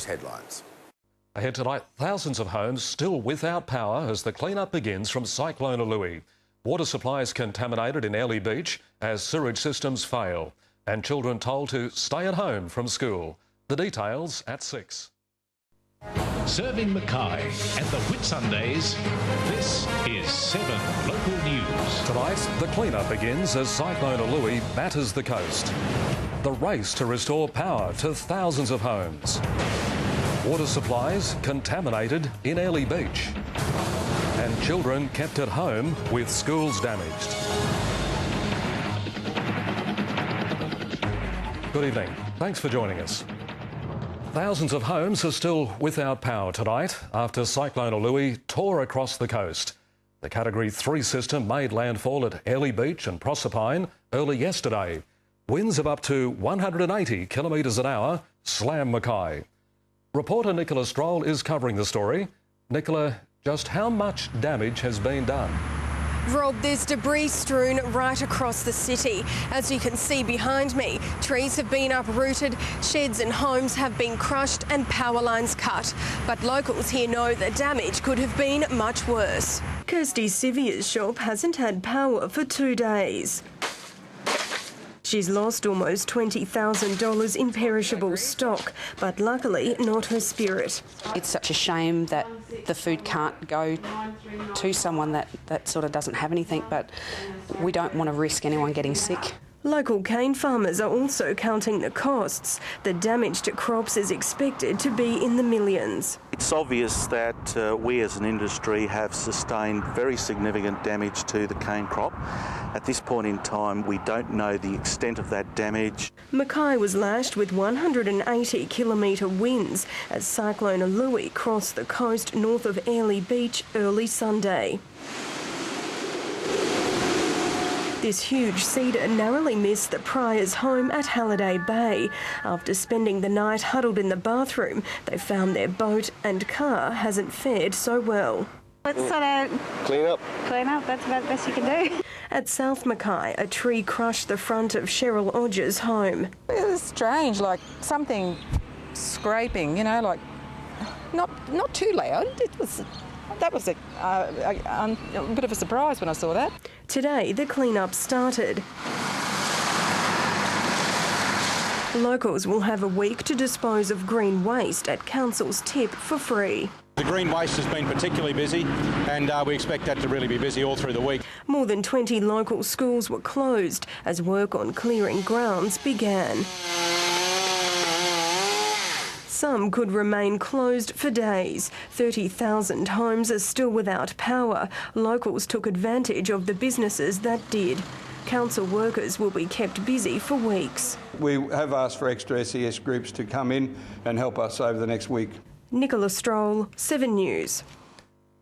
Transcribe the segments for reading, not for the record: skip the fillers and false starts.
Headlines. Ahead tonight, thousands of homes still without power as the clean-up begins from Cyclone Ului. Water supplies contaminated in Airlie Beach as sewage systems fail, and children told to stay at home from school. The details at 6. Serving Mackay and the Whitsundays, this is 7 Local News. Tonight, the clean-up begins as Cyclone Ului batters the coast. The race to restore power to thousands of homes. Water supplies contaminated in Airlie Beach. And children kept at home with schools damaged. Good evening. Thanks for joining us. Thousands of homes are still without power tonight after Cyclone Ului tore across the coast. The Category 3 system made landfall at Airlie Beach and Proserpine early yesterday. Winds of up to 180 kilometres an hour slam Mackay. Reporter Nicola Stroll is covering the story. Nicola, just how much damage has been done? Rob, there's debris strewn right across the city. As you can see behind me, trees have been uprooted, sheds and homes have been crushed and power lines cut. But locals here know the damage could have been much worse. Kirsty Sivier's shop hasn't had power for 2 days. She's lost almost $20,000 in perishable stock, but luckily not her spirit. It's such a shame that the food can't go to someone that sort of doesn't have anything, but we don't want to risk anyone getting sick. Local cane farmers are also counting the costs. The damage to crops is expected to be in the millions. It's obvious that we as an industry have sustained very significant damage to the cane crop. At this point in time, we don't know the extent of that damage. Mackay was lashed with 180-kilometre winds as Cyclone Ului crossed the coast north of Airlie Beach early Sunday. This huge cedar narrowly missed the Prior's home at Halliday Bay. After spending the night huddled in the bathroom, they found their boat and car hasn't fared so well. Let's sort of Clean up. that's about the best you can do. At South Mackay, a tree crushed the front of Cheryl Odger's home. It was strange, like something scraping, you know, like not too loud. That was a bit of a surprise when I saw that. Today, the clean-up started. Locals will have a week to dispose of green waste at Council's tip for free. The green waste has been particularly busy, and we expect that to really be busy all through the week. More than 20 local schools were closed as work on clearing grounds began. Some could remain closed for days. 30,000 homes are still without power. Locals took advantage of the businesses that did. Council workers will be kept busy for weeks. We have asked for extra SES groups to come in and help us over the next week. Nicola Stroll, 7 News.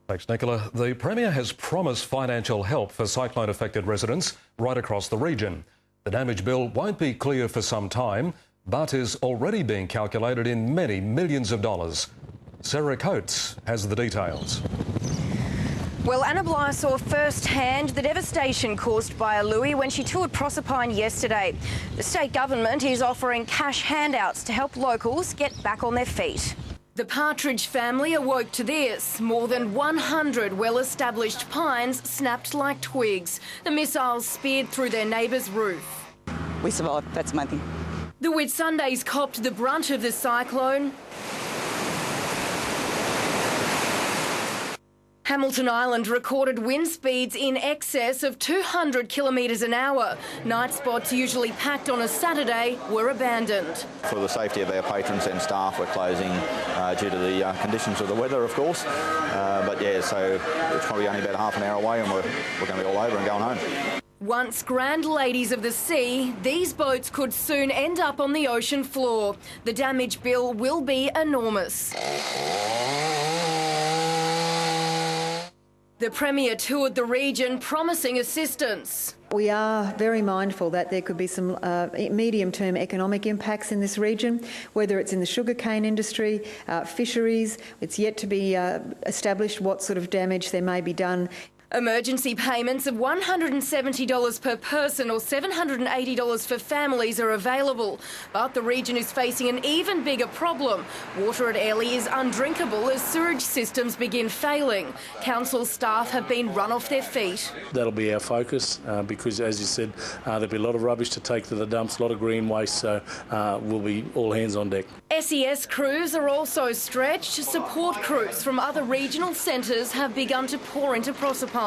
Thanks, Nicola. The Premier has promised financial help for cyclone-affected residents right across the region. The damage bill won't be clear for some time, but is already being calculated in many millions of dollars. Sarah Coates has the details. Well, Anna Bligh saw firsthand the devastation caused by Ului when she toured Proserpine yesterday. The state government is offering cash handouts to help locals get back on their feet. The Partridge family awoke to this. More than 100 well-established pines snapped like twigs. The missiles speared through their neighbour's roof. We survived, that's the main thing. The Whitsundays copped the brunt of the cyclone. Hamilton Island recorded wind speeds in excess of 200 kilometres an hour. Night spots usually packed on a Saturday were abandoned. For the safety of our patrons and staff, we're closing due to the conditions of the weather, of course. But yeah, so it's probably only about half an hour away and we're going to be all over and going home. Once grand ladies of the sea, these boats could soon end up on the ocean floor. The damage bill will be enormous. The Premier toured the region promising assistance. We are very mindful that there could be some medium-term economic impacts in this region, whether it's in the sugarcane industry, fisheries. It's yet to be established what sort of damage there may be done. Emergency payments of $170 per person or $780 for families are available. But the region is facing an even bigger problem. Water at Airlie is undrinkable as sewage systems begin failing. Council staff have been run off their feet. That'll be our focus because, as you said, there'll be a lot of rubbish to take to the dumps, a lot of green waste, so we'll be all hands on deck. SES crews are also stretched. Support crews from other regional centres have begun to pour into Proserpine.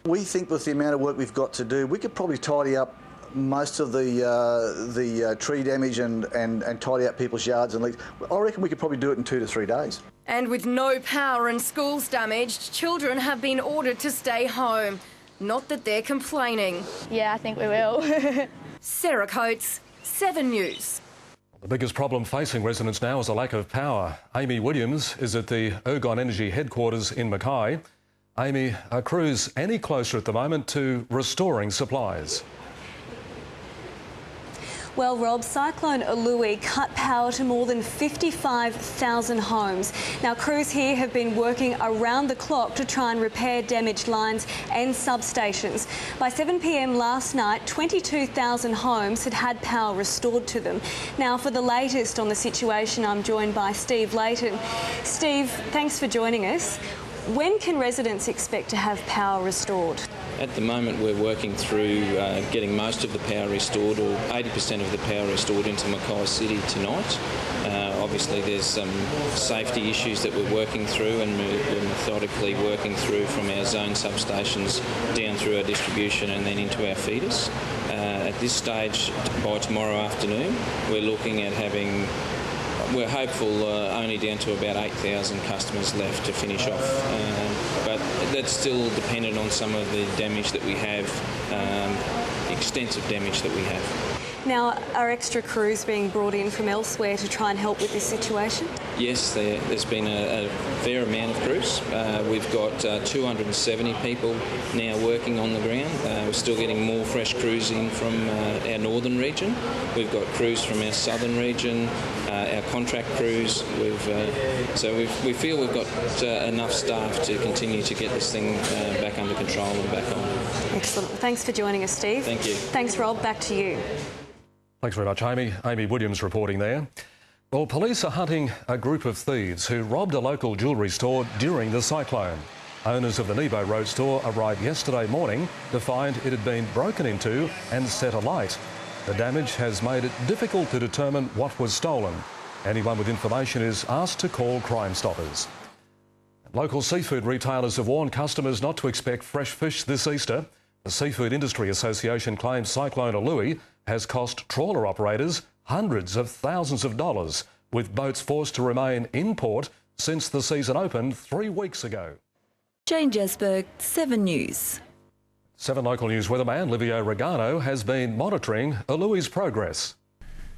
We think with the amount of work we've got to do, we could probably tidy up most of the tree damage and tidy up people's yards and leaks. I reckon we could probably do it in 2 to 3 days. And with no power and schools damaged, children have been ordered to stay home. Not that they're complaining. Yeah, I think we will. Sarah Coates, 7 News. The biggest problem facing residents now is a lack of power. Amy Williams is at the Ergon Energy headquarters in Mackay. Amy, are crews any closer at the moment to restoring supplies? Well, Rob, Cyclone Ului cut power to more than 55,000 homes. Now, crews here have been working around the clock to try and repair damaged lines and substations. By 7 p.m. last night, 22,000 homes had had power restored to them. Now, for the latest on the situation, I'm joined by Steve Layton. Steve, thanks for joining us. When can residents expect to have power restored? At the moment we're working through getting most of the power restored, or 80% of the power restored into Mackay City tonight. Obviously there's some safety issues that we're working through, and we're methodically working through from our zone substations down through our distribution and then into our feeders. At this stage, by tomorrow afternoon, we're looking at having, we're hopeful only down to about 8,000 customers left to finish off, but that's still dependent on some of the damage that we have, extensive damage that we have. Now, are extra crews being brought in from elsewhere to try and help with this situation? Yes, there's been a fair amount of crews. We've got 270 people now working on the ground. We're still getting more fresh crews in from our northern region. We've got crews from our southern region, our contract crews. So we feel we've got enough staff to continue to get this thing back under control and back on. Excellent. Thanks for joining us, Steve. Thank you. Thanks, Rob. Back to you. Thanks very much, Amy. Amy Williams reporting there. Well, police are hunting a group of thieves who robbed a local jewellery store during the cyclone. Owners of the Nebo Road store arrived yesterday morning to find it had been broken into and set alight. The damage has made it difficult to determine what was stolen. Anyone with information is asked to call Crime Stoppers. Local seafood retailers have warned customers not to expect fresh fish this Easter. The Seafood Industry Association claims Cyclone Ului has cost trawler operators hundreds of thousands of dollars, with boats forced to remain in port since the season opened 3 weeks ago. Jane Jesberg, 7 News. 7 Local News weatherman Livio Regano has been monitoring Ului's progress.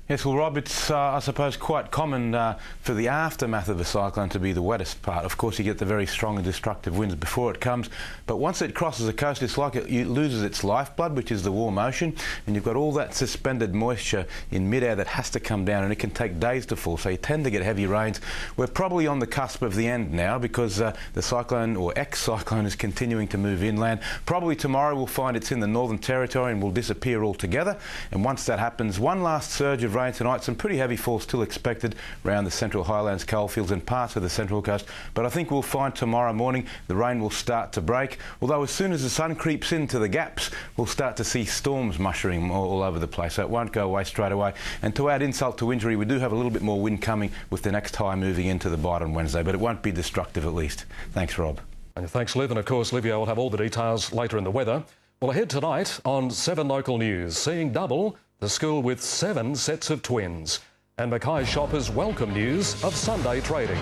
Yes, well, Rob, it's, I suppose, quite common for the aftermath of a cyclone to be the wettest part. Of course, you get the very strong and destructive winds before it comes, but once it crosses the coast, it's like it loses its lifeblood, which is the warm ocean, and you've got all that suspended moisture in midair that has to come down, and it can take days to fall, so you tend to get heavy rains. We're probably on the cusp of the end now because the cyclone, or ex-cyclone, is continuing to move inland. Probably tomorrow we'll find it's in the Northern Territory and will disappear altogether, and once that happens, one last surge of rain tonight. Some pretty heavy falls still expected around the Central Highlands, coalfields and parts of the Central Coast, but I think we'll find tomorrow morning the rain will start to break, although as soon as the sun creeps into the gaps we'll start to see storms mushrooming all over the place, so it won't go away straight away. And to add insult to injury, we do have a little bit more wind coming with the next high moving into the Bight on Wednesday, but it won't be destructive at least. Thanks, Rob. And thanks, Liv, and of course Livio will have all the details later in the weather. Well, ahead tonight on 7 Local News, seeing double, the school with 7 sets of twins. And Mackay shoppers welcome news of Sunday trading.